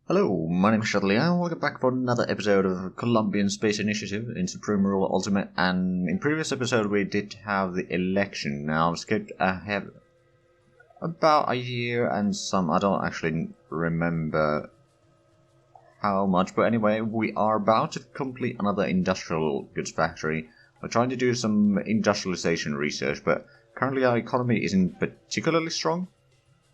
Hello, my name is Shuttley and welcome back for another episode of Colombian Space Initiative in Supreme Rule Ultimate. And in previous episode we did have the election. Now I've skipped ahead about a year and some. I don't actually remember how much, but anyway, we are about to complete another industrial goods factory. We're trying to do some industrialization research, but currently our economy isn't particularly strong.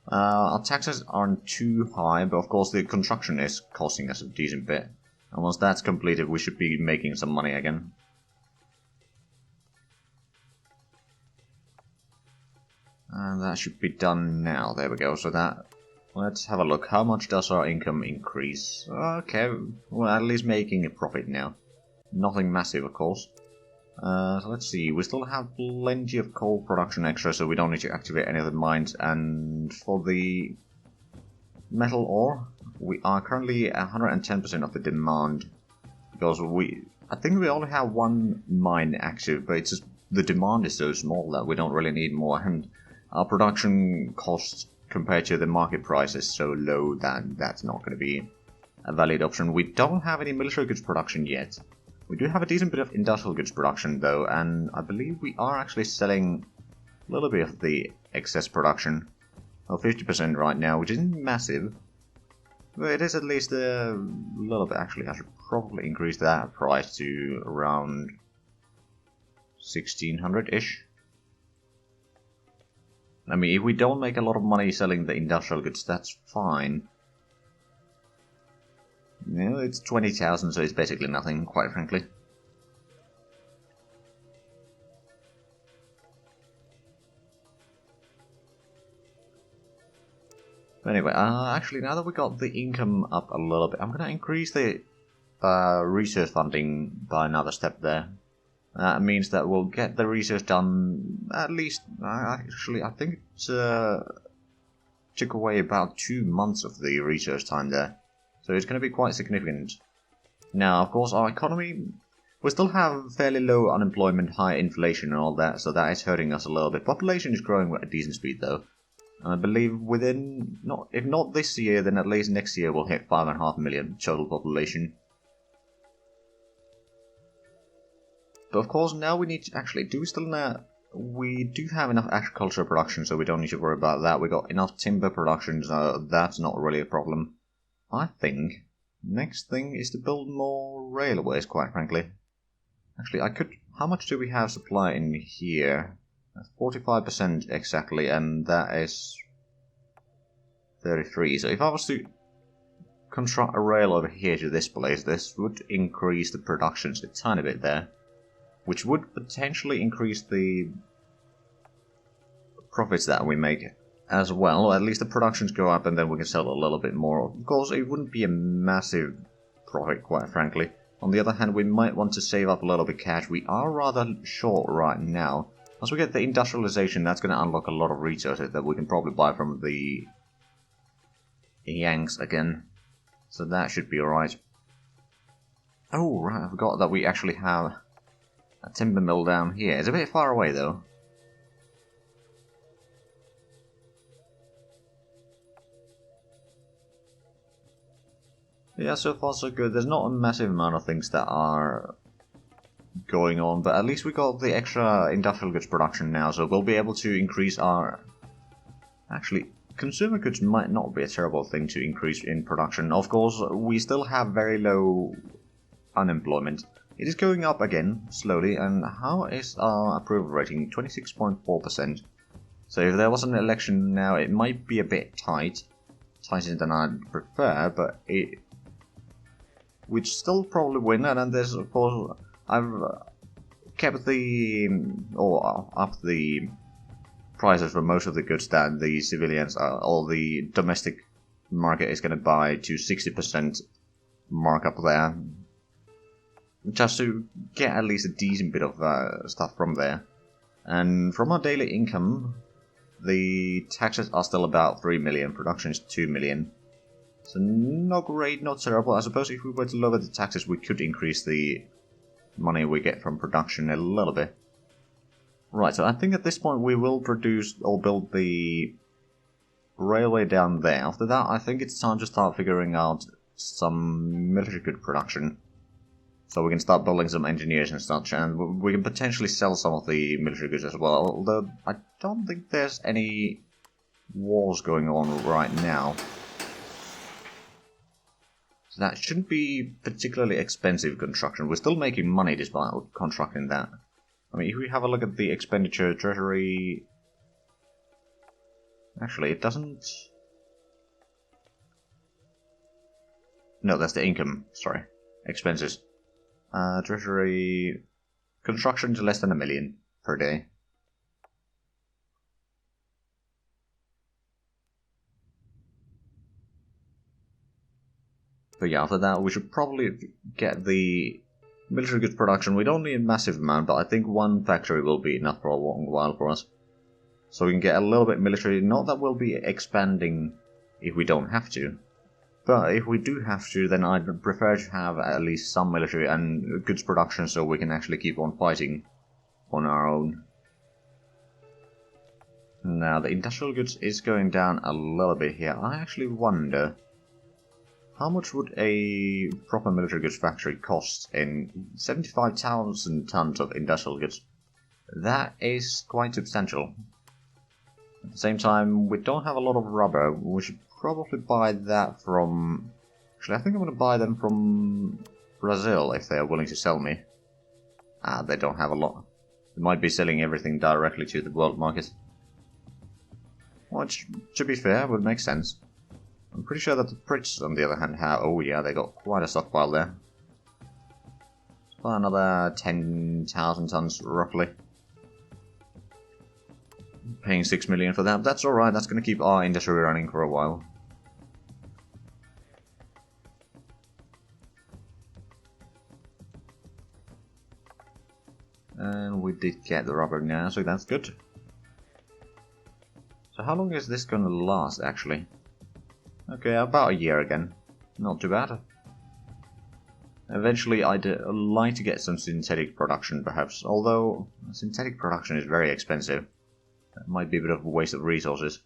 Our taxes aren't too high, but of course the construction is costing us a decent bit. And once that's completed, we should be making some money again. And that should be done now. There we go. So that, let's have a look. How much does our income increase? Okay, we're at least making a profit now. Nothing massive, of course. So let's see, we still have plenty of coal production extra, so we don't need to activate any of the mines. And for the metal ore, we are currently at 110% of the demand. Because I think we only have one mine active, but it's just the demand is so small that we don't really need more. And our production cost compared to the market price is so low that that's not going to be a valid option. We don't have any military goods production yet. We do have a decent bit of industrial goods production though, and I believe we are actually selling a little bit of the excess production. Well, 50% right now, which isn't massive, but it is at least a little bit. Actually, I should probably increase that price to around 1600-ish. I mean, if we don't make a lot of money selling the industrial goods, that's fine. You know, it's 20,000, so it's basically nothing, quite frankly. But anyway, actually, now that we got the income up a little bit, I'm going to increase the research funding by another step there. That means that we'll get the research done at least, actually, I think it took away about 2 months of the research time there. So it's going to be quite significant. Now, of course, our economy, we still have fairly low unemployment, high inflation and all that, so that is hurting us a little bit. Population is growing at a decent speed though. And I believe within, if not this year, then at least next year we'll hit 5.5 million total population. But of course, now we need to actually, we do have enough agricultural production, so we don't need to worry about that. We got enough timber production, so that's not really a problem. I think next thing is to build more railways, quite frankly. Actually, how much do we have supply in here? 45% exactly, and that is 33. So if I was to construct a rail over here to this place, this would increase the productions a tiny bit there, which would potentially increase the profits that we make as well. At least the productions go up and then we can sell a little bit more. Of course, it wouldn't be a massive profit, quite frankly. On the other hand, we might want to save up a little bit of cash. We are rather short right now. Once we get the industrialization, that's going to unlock a lot of resources that we can probably buy from the Yanks again. So that should be alright. Oh, right, I forgot that we actually have a timber mill down here. It's a bit far away though. Yeah, so far so good. There's not a massive amount of things that are going on, but at least we got the extra industrial goods production now, so we'll be able to increase our... Actually, consumer goods might not be a terrible thing to increase in production. Of course, we still have very low unemployment. It is going up again, slowly, and how is our approval rating? 26.4%. So if there was an election now, it might be a bit tight. Tighter than I'd prefer, but we'd still probably win. And then there's, of course, I've kept up the prices for most of the goods that the civilians or the domestic market is going to buy to 60% markup there, just to get at least a decent bit of stuff from there. And from our daily income, the taxes are still about 3 million, production is 2 million. So not great, not terrible. I suppose if we were to lower the taxes, we could increase the money we get from production a little bit. Right, so I think at this point we will produce or build the railway down there. After that, I think it's time to start figuring out some military good production. So we can start building some engineers and such, and we can potentially sell some of the military goods as well, although I don't think there's any wars going on right now. So that shouldn't be particularly expensive construction. We're still making money despite constructing that. I mean, if we have a look at the expenditure treasury... Actually, it doesn't... No, that's the income, sorry. Expenses. Treasury... Construction is less than $1 million per day. But yeah, after that we should probably get the military goods production. We don't need a massive amount, but I think one factory will be enough for a long while for us. So we can get a little bit military, not that we'll be expanding if we don't have to. But if we do have to, then I'd prefer to have at least some military and goods production so we can actually keep on fighting on our own. Now, the industrial goods is going down a little bit here. I actually wonder... How much would a proper military goods factory cost in 75,000 tons of industrial goods? That is quite substantial. At the same time, we don't have a lot of rubber. We should probably buy that from... Actually, I think I'm going to buy them from Brazil if they are willing to sell me. Ah, they don't have a lot. They might be selling everything directly to the world market. Which, to be fair, would make sense. I'm pretty sure that the Brits, on the other hand, have... Oh yeah, they got quite a stockpile there. About another 10,000 tons, roughly. Paying 6 million for that. That's alright, that's going to keep our industry running for a while. And we did get the rubber now, so that's good. So how long is this going to last, actually? Okay, about a year again. Not too bad. Eventually I'd like to get some synthetic production, perhaps. Although, synthetic production is very expensive. That might be a bit of a waste of resources.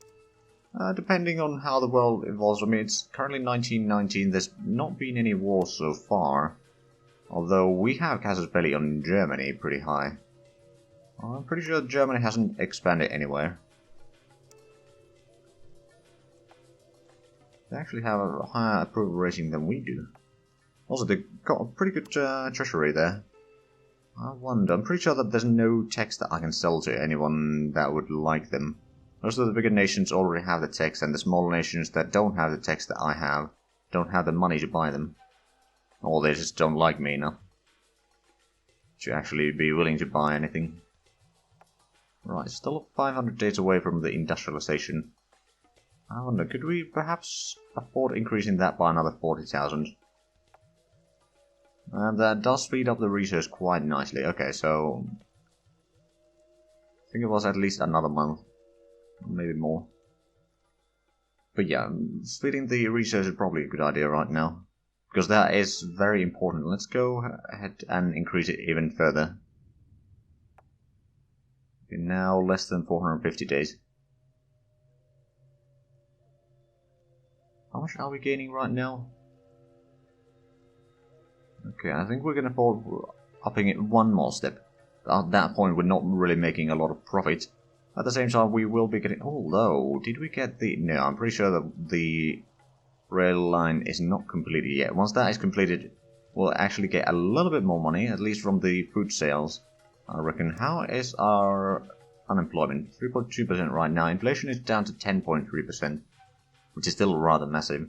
Depending on how the world evolves. I mean, it's currently 1919. There's not been any wars so far. Although we have casus belli on Germany pretty high. I'm pretty sure Germany hasn't expanded anywhere. They actually have a higher approval rating than we do. Also, they've got a pretty good treasury there. I wonder, I'm pretty sure that there's no techs that I can sell to anyone that would like them. Most of the bigger nations already have the techs, and the smaller nations that don't have the techs that I have don't have the money to buy them. Or they just don't like me enough to actually be willing to buy anything. Right, still 500 days away from the industrialization. I wonder, could we perhaps afford increasing that by another 40,000? And that does speed up the research quite nicely. Okay, so... I think it was at least another month. Maybe more. But yeah, speeding the research is probably a good idea right now. Because that is very important. Let's go ahead and increase it even further. Okay, now less than 450 days. How much are we gaining right now? Okay, I think we're going to afford upping it one more step. At that point, we're not really making a lot of profit. At the same time, we will be getting... Although, did we get the... No, I'm pretty sure that the rail line is not completed yet. Once that is completed, we'll actually get a little bit more money, at least from the food sales. I reckon. How is our unemployment? 3.2% right now. Inflation is down to 10.3%. Which is still rather massive.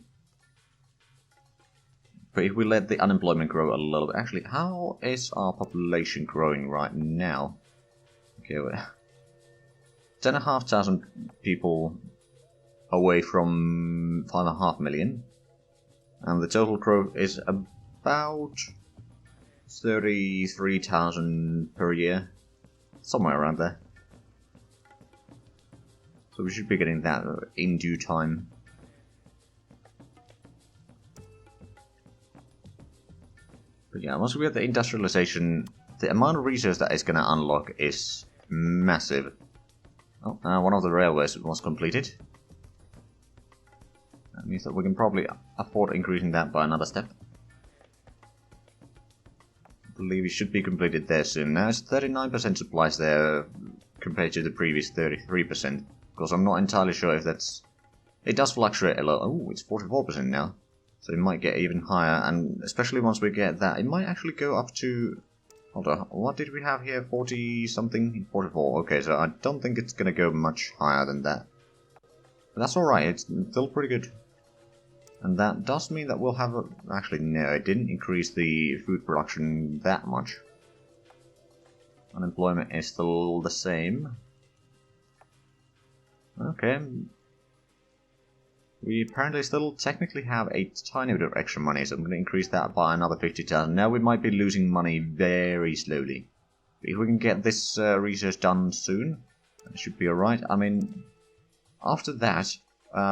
But if we let the unemployment grow a little bit... Actually, how is our population growing right now? Okay, well, 10,500 people away from 5.5 million. And the total growth is about 33,000 per year. Somewhere around there. So we should be getting that in due time. But yeah, once we get the industrialization, the amount of research that is going to unlock is massive. Oh, one of the railways was completed. That means that we can probably afford increasing that by another step. I believe it should be completed there soon. Now it's 39% supplies there compared to the previous 33%. Because I'm not entirely sure if that's... It does fluctuate a lot. Oh, it's 44% now. So it might get even higher, and especially once we get that, it might actually go up to... Hold on, what did we have here? 40 something? 44. Okay, so I don't think it's gonna go much higher than that. But that's alright, it's still pretty good. And that does mean that we'll have a... Actually, no, it didn't increase the food production that much. Unemployment is still the same. Okay. We apparently still technically have a tiny bit of extra money, so I'm going to increase that by another 50,000. Now we might be losing money very slowly. But if we can get this research done soon, that should be alright. I mean, after that,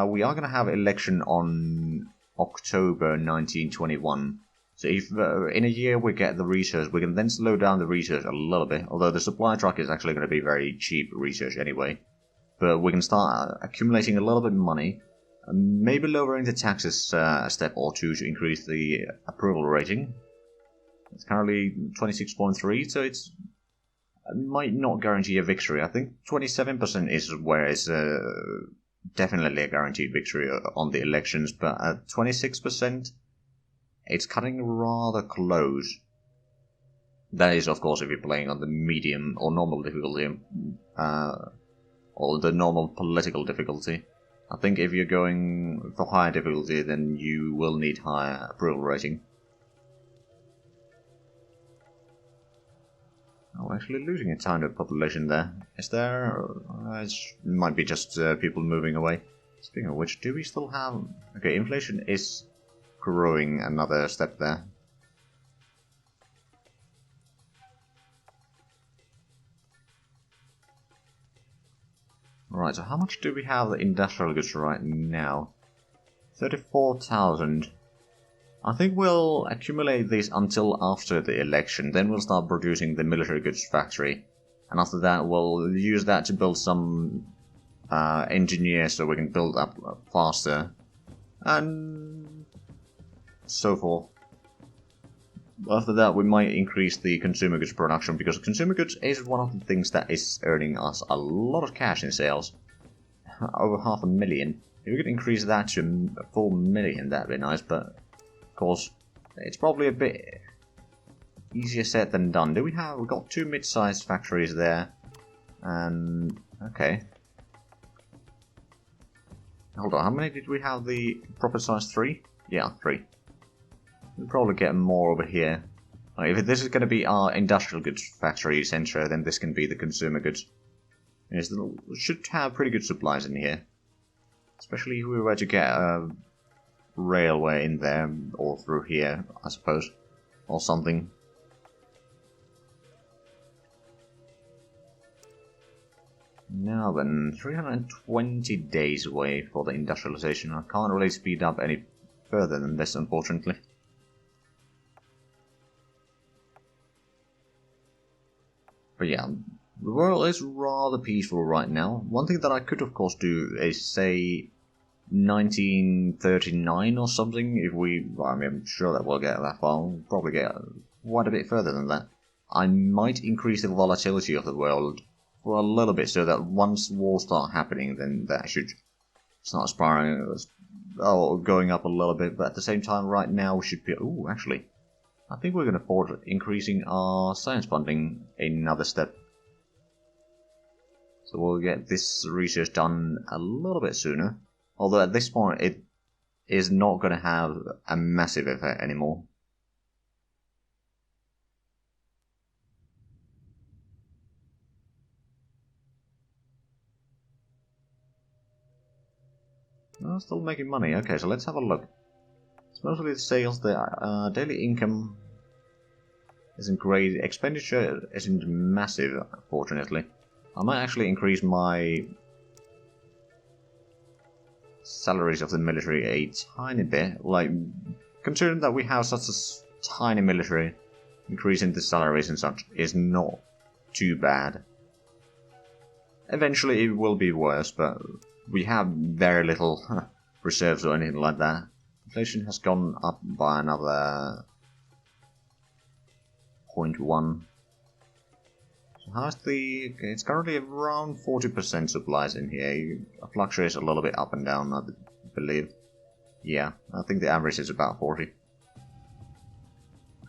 we are going to have election on October 1921. So if in a year we get the research, we can then slow down the research a little bit. Although the supply truck is actually going to be very cheap research anyway. But we can start accumulating a little bit of money. Maybe lowering the taxes a step or two to increase the approval rating. It's currently 26.3, so it might not guarantee a victory. I think 27% is where it's definitely a guaranteed victory on the elections, but at 26%, it's cutting rather close. That is, of course, if you're playing on the medium or normal difficulty, or the normal political difficulty. I think if you're going for higher difficulty, then you will need higher approval rating. Oh, actually losing a tiny population there. Is there... it might be just people moving away. Speaking of which, do we still have... Okay, inflation is growing another step there. Right, so how much do we have the industrial goods right now? 34,000. I think we'll accumulate these until after the election, then we'll start producing the military goods factory. And after that, we'll use that to build some engineers so we can build up faster. And so forth. After that, we might increase the consumer goods production, because consumer goods is one of the things that is earning us a lot of cash in sales. Over 500,000. If we could increase that to 4 million, that'd be nice, but of course, it's probably a bit easier said than done. We've got 2 mid-sized factories there, and okay. Hold on, how many did we have? The proper size 3? Yeah, 3. We'll probably get more over here. If this is going to be our industrial goods factory center, then this can be the consumer goods. It should have pretty good supplies in here. Especially if we were to get a railway in there, or through here, I suppose. Or something. Now then, 320 days away for the industrialization. I can't really speed up any further than this, unfortunately. But yeah, the world is rather peaceful right now. One thing that I could of course do is say 1939 or something. If we, I mean, I'm sure that we'll get that far. We'll probably get quite a bit further than that. I might increase the volatility of the world for a little bit, so that once wars start happening, then that should start spiraling, going up a little bit. But at the same time, right now we should be. Ooh, actually, I think we're going to afford increasing our science funding another step. So we'll get this research done a little bit sooner. Although at this point it is not going to have a massive effect anymore. Oh, still making money. Okay, so let's have a look. It's mostly the sales. The daily income isn't great. Expenditure isn't massive, fortunately. I might actually increase my salaries of the military a tiny bit. Like, considering that we have such a tiny military, increasing the salaries and such is not too bad. Eventually it will be worse, but we have very little reserves or anything like that. Inflation has gone up by another 0.1. So how's the... Okay, it's currently around 40% supplies in here. It fluctuates a little bit up and down, I believe. Yeah, I think the average is about 40.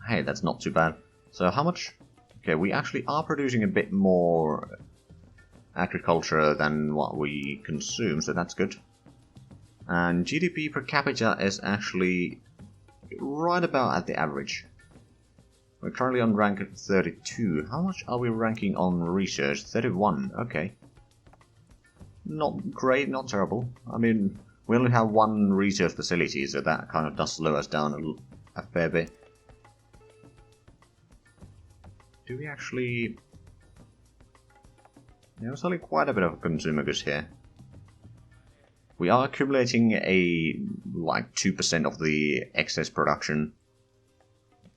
Hey, that's not too bad. So how much... Okay, we actually are producing a bit more agriculture than what we consume, so that's good. And GDP per capita is actually right about at the average. We're currently on rank 32. How much are we ranking on research? 31, okay. Not great, not terrible. I mean, we only have one research facility, so that kind of does slow us down a fair bit. Do we actually... Yeah, we're selling quite a bit of consumer goods here. We are accumulating like 2% of the excess production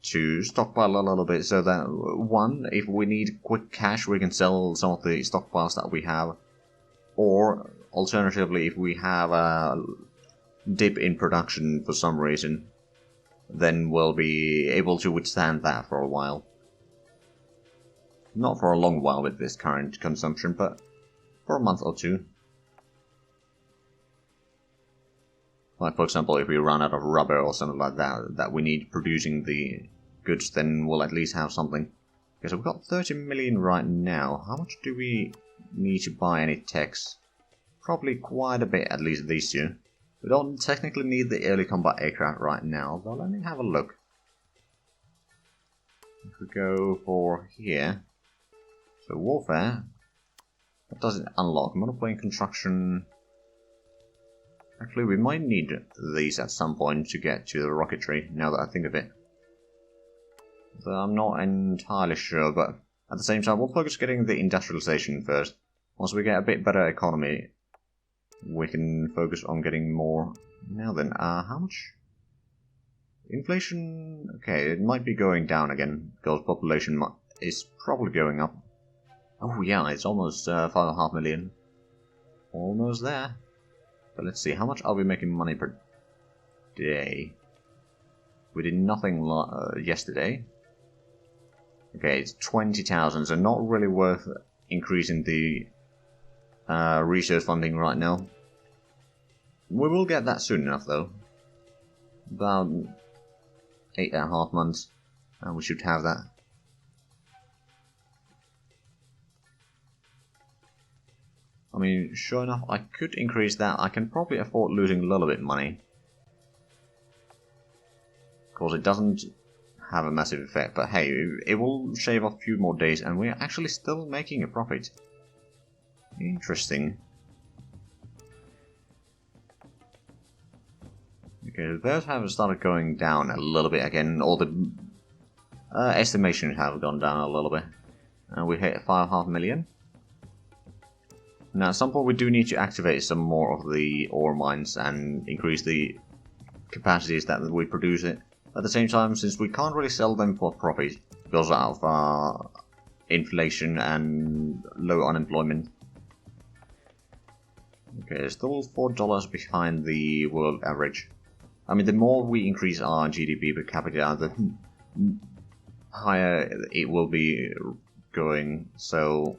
to stockpile a little bit, so that one, if we need quick cash, we can sell some of the stockpiles that we have, or alternatively, if we have a dip in production for some reason, then we'll be able to withstand that for a while. Not for a long while with this current consumption, but for a month or two. Like, for example, if we run out of rubber or something like that, that we need producing the goods, then we'll at least have something. Okay, so we've got 30 million right now. How much do we need to buy any techs? Probably quite a bit, at least these two. We don't technically need the early combat aircraft right now, but let me have a look. If we go for here... So warfare, what does it unlock? Monoplane construction. Actually, we might need these at some point to get to the rocketry, now that I think of it. So I'm not entirely sure, but at the same time, we'll focus getting the industrialization first. Once we get a bit better economy, we can focus on getting more. Now then, how much? Inflation, okay, it might be going down again, because population is probably going up. Oh yeah, it's almost 5.5 million. Almost there. But let's see, how much are we making money per day? We did nothing yesterday. Okay, it's 20,000, so not really worth increasing the research funding right now. We will get that soon enough though. About 8.5 months, and we should have that. I mean, sure enough, I could increase that. I can probably afford losing a little bit of money. Of course, it doesn't have a massive effect, but hey, it will shave off a few more days, and we're actually still making a profit. Interesting. Okay, those have started going down a little bit again. All the estimations have gone down a little bit. And we hit 5.5 million. Now, at some point we do need to activate some more of the ore mines and increase the capacities that we produce it. At the same time, since we can't really sell them for profit because of inflation and low unemployment. Okay, still $4 behind the world average. I mean, the more we increase our GDP per capita, the higher it will be going, so...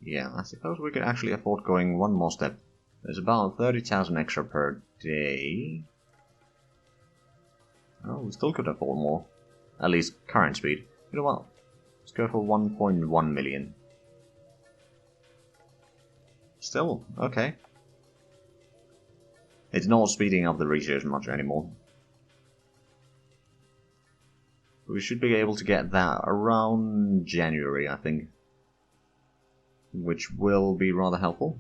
Yeah, I suppose we could actually afford going one more step. There's about 30,000 extra per day. Oh, we still could afford more. At least current speed. You know what? Let's go for 1.1 million. Still, okay. It's not speeding up the research much anymore. We should be able to get that around January, I think. Which will be rather helpful.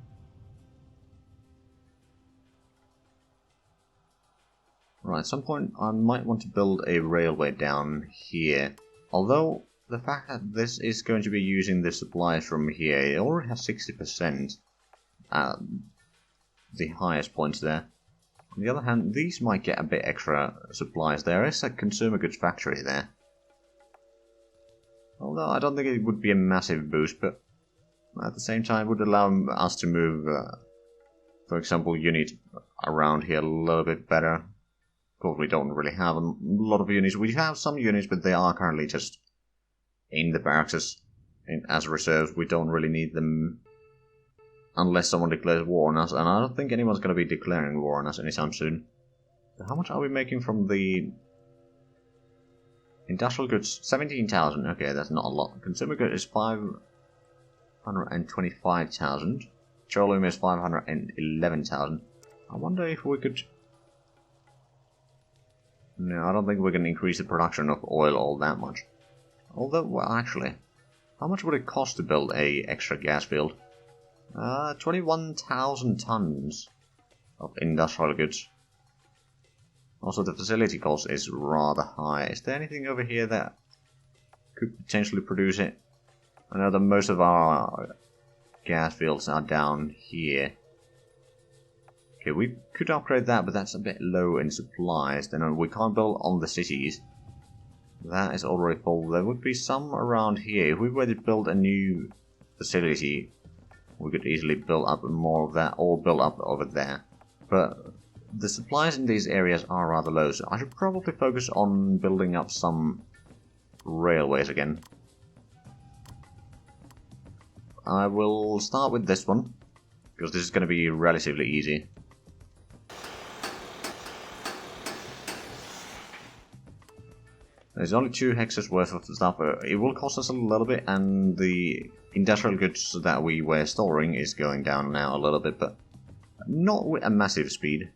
Right, at some point I might want to build a railway down here. Although, the fact that this is going to be using the supplies from here, it already has 60% at the highest points there. On the other hand, these might get a bit extra supplies. There is a consumer goods factory there. Although I don't think it would be a massive boost, but at the same time, it would allow us to move, for example, unit around here a little bit better. Of course, we don't really have a lot of units. We have some units, but they are currently just in the barracks as reserves. We don't really need them unless someone declares war on us, and I don't think anyone's going to be declaring war on us anytime soon. How much are we making from the industrial goods? 17,000. Okay, that's not a lot. Consumer goods is 525,000. Petroleum is 511,000. I wonder if we could... No, I don't think we can increase the production of oil all that much. Although, well, actually, how much would it cost to build a extra gas field? 21,000 tons of industrial goods. Also, the facility cost is rather high. Is there anything over here that could potentially produce it? I know that most of our gas fields are down here. Okay, we could upgrade that, but that's a bit low in supplies. Then we can't build on the cities. That is already full. There would be some around here. If we were to build a new facility, we could easily build up more of that, or build up over there. But the supplies in these areas are rather low, so I should probably focus on building up some railways again. I will start with this one, because this is going to be relatively easy. There's only 2 hexes worth of stuff. It will cost us a little bit, and the industrial goods that we were storing is going down now a little bit, but not with a massive speed.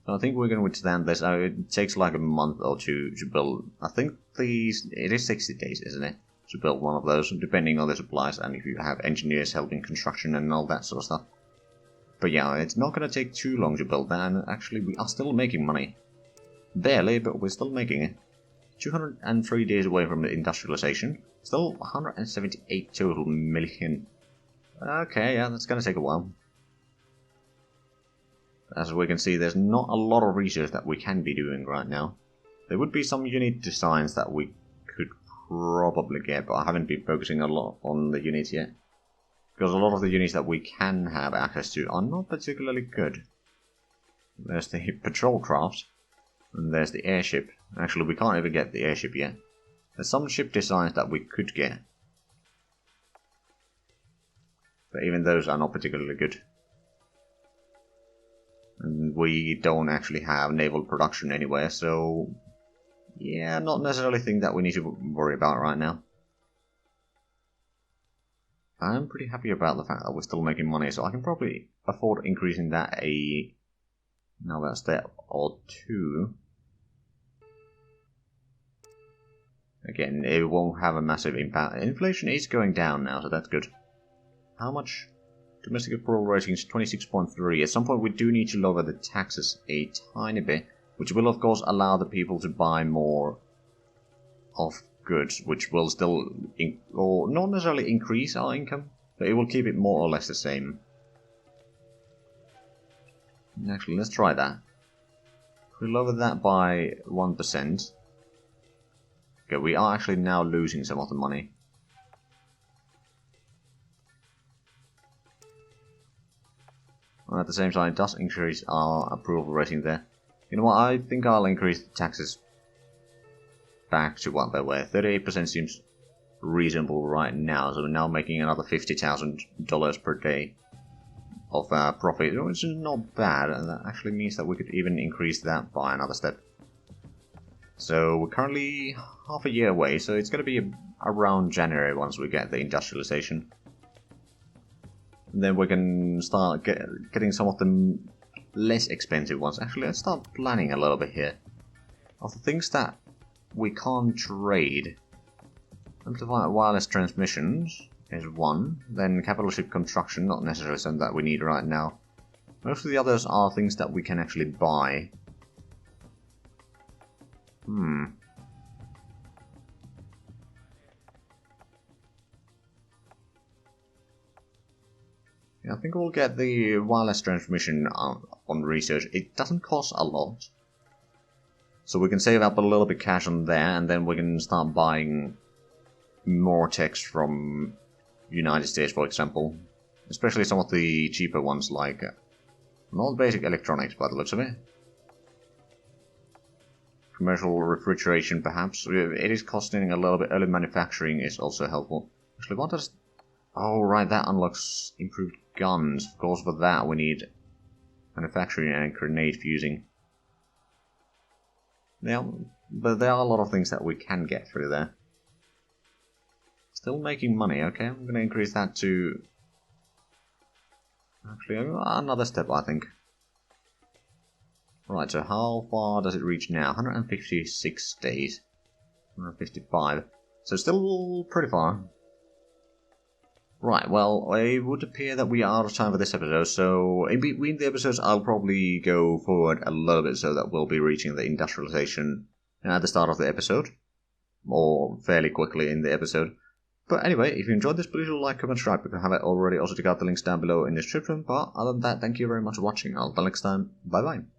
So I think we're going to withstand this. It takes like a month or 2 to build. I think it is 60 days, isn't it, to build one of those, depending on the supplies and if you have engineers helping construction and all that sort of stuff. But yeah, it's not going to take too long to build that, and actually we are still making money. Barely, but we're still making it. 203 days away from the industrialization. Still 178 total million. Okay, yeah, that's gonna take a while. As we can see, there's not a lot of research that we can be doing right now. There would be some unit designs that we could probably get, but I haven't been focusing a lot on the units yet. Because a lot of the units that we can have access to are not particularly good. There's the patrol craft. And there's the airship. Actually, we can't even get the airship yet. There's some ship designs that we could get. But even those are not particularly good. And we don't actually have naval production anywhere, so... yeah, not necessarily a thing that we need to worry about right now. I'm pretty happy about the fact that we're still making money, so I can probably afford increasing that now that's step or 2. Again, it won't have a massive impact. Inflation is going down now, so that's good. How much? Domestic approval rating is 26.3. At some point we do need to lower the taxes a tiny bit, which will of course allow the people to buy more of goods, which will still, or not necessarily increase our income, but it will keep it more or less the same. Actually, let's try that. If we lower that by 1%. Okay, we are actually now losing some of the money. And at the same time, it does increase our approval rating there. You know what, I think I'll increase the taxes back to what they were. 38% seems reasonable right now, so we're now making another $50,000 per day of profit, which is not bad, and that actually means that we could even increase that by another step. So we're currently half a year away, so it's going to be around January once we get the industrialization. And then we can start getting some of the less expensive ones. Actually, let's start planning a little bit here. Of the things that we can't trade, amplified wireless transmissions is one. Then capital ship construction, not necessarily something that we need right now. Most of the others are things that we can actually buy. Yeah, I think we'll get the wireless transmission on research. It doesn't cost a lot. So we can save up a little bit cash on there, and then we can start buying more text from United States, for example. Especially some of the cheaper ones like Not basic electronics by the looks of it. Commercial refrigeration, perhaps. It is costing a little bit. Early manufacturing is also helpful. Actually, what does... Oh, right, that unlocks improved guns. Of course, for that we need manufacturing and grenade fusing. Yeah, but there are a lot of things that we can get through there. Still making money, okay. I'm going to increase that to... Actually, another step, I think. Right, so how far does it reach now? 156 days. 155. So still pretty far. Right, well, it would appear that we are out of time for this episode, so in between the episodes I'll probably go forward a little bit so that we'll be reaching the industrialization at the start of the episode. Or fairly quickly in the episode. But anyway, if you enjoyed this, please like, comment, subscribe if you haven't already. Also check out the links down below in the description. But other than that, thank you very much for watching. Until next time, bye bye.